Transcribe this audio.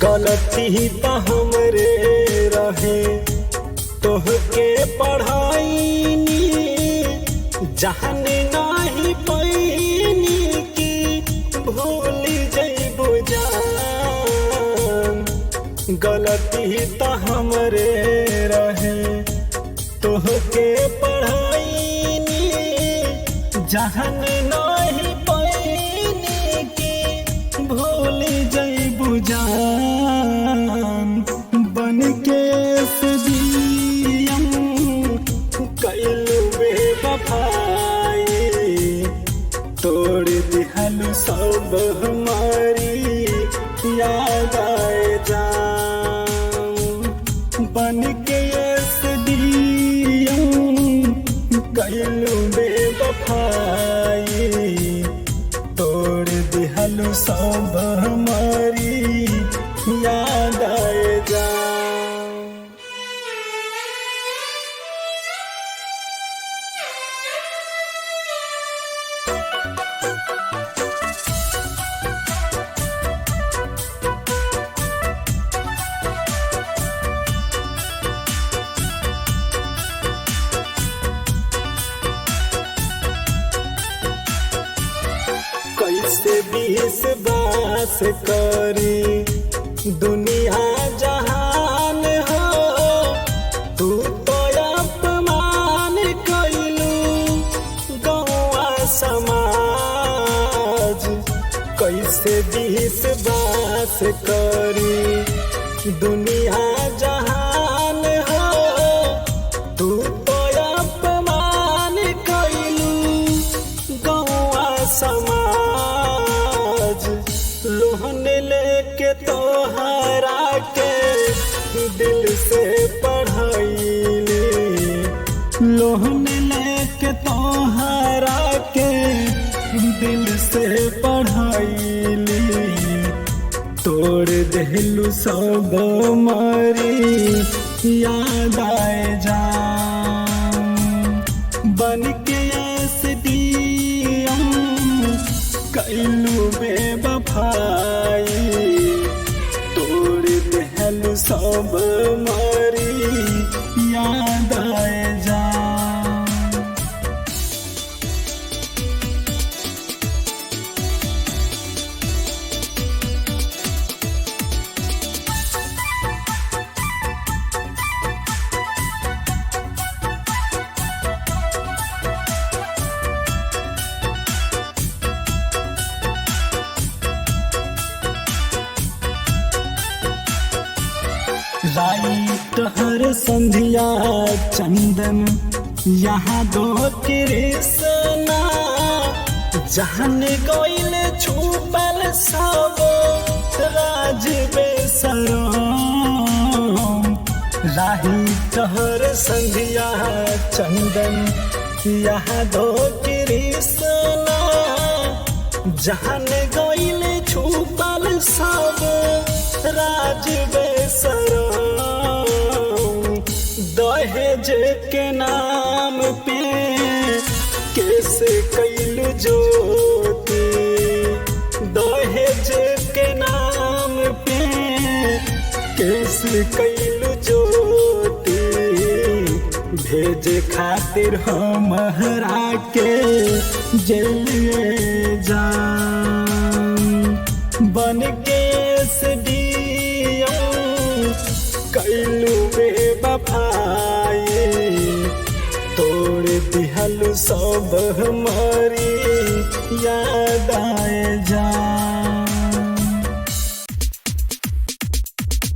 गलती तो हमरे रहे तोहके पढ़ाई जाने नहीं पैनी की भूल जइबो जान। गलती तो हमरे रहे तोहके पढ़ाई जाने नहीं पैनी की भूल जइबो जान। बन के सदियम कैलू बेवफाई तोड़ दिहलू सब हमारी याद आए जान। बन के सदियम कैलू बेवफाई तोड़ दिहलू सब हमारी याद आए जान। कैसे बीस बास करी दुनिया जहान हो तू तो अपमान कैलू गौआ समाज। कैसे बीस बास करी दुनिया जहान हो तू तो अपमान कैलू गौआ समाज। लोहन लेके तोहरा के दिल से पढ़ाईली लोहन लेके तोहरा के दिल से पढ़ाईली तोड़ देलू सब मारी याद आए जान। बन के सदियम कैलू बेवफाई तोड़ देहलू सब मारी याद आए जान। रात हर संध्या चंदन यहाँ दो कृष्णा जहन गइल छुपल सब राज बेसरम। रात हर संध्या चंदन यहाँ दो कृष्णा जहन गइल छुपल सब राज बेसरम। दहेज के नाम पे कैसे कैलू ज्योति दहेज के नाम पे कैसे कैलू ज्योति। भेज खातिर हम हरा के जेल जान। बन के सदियम कैलू बेवफाई तोड़ दिहलू सब हमारी याद आए जा।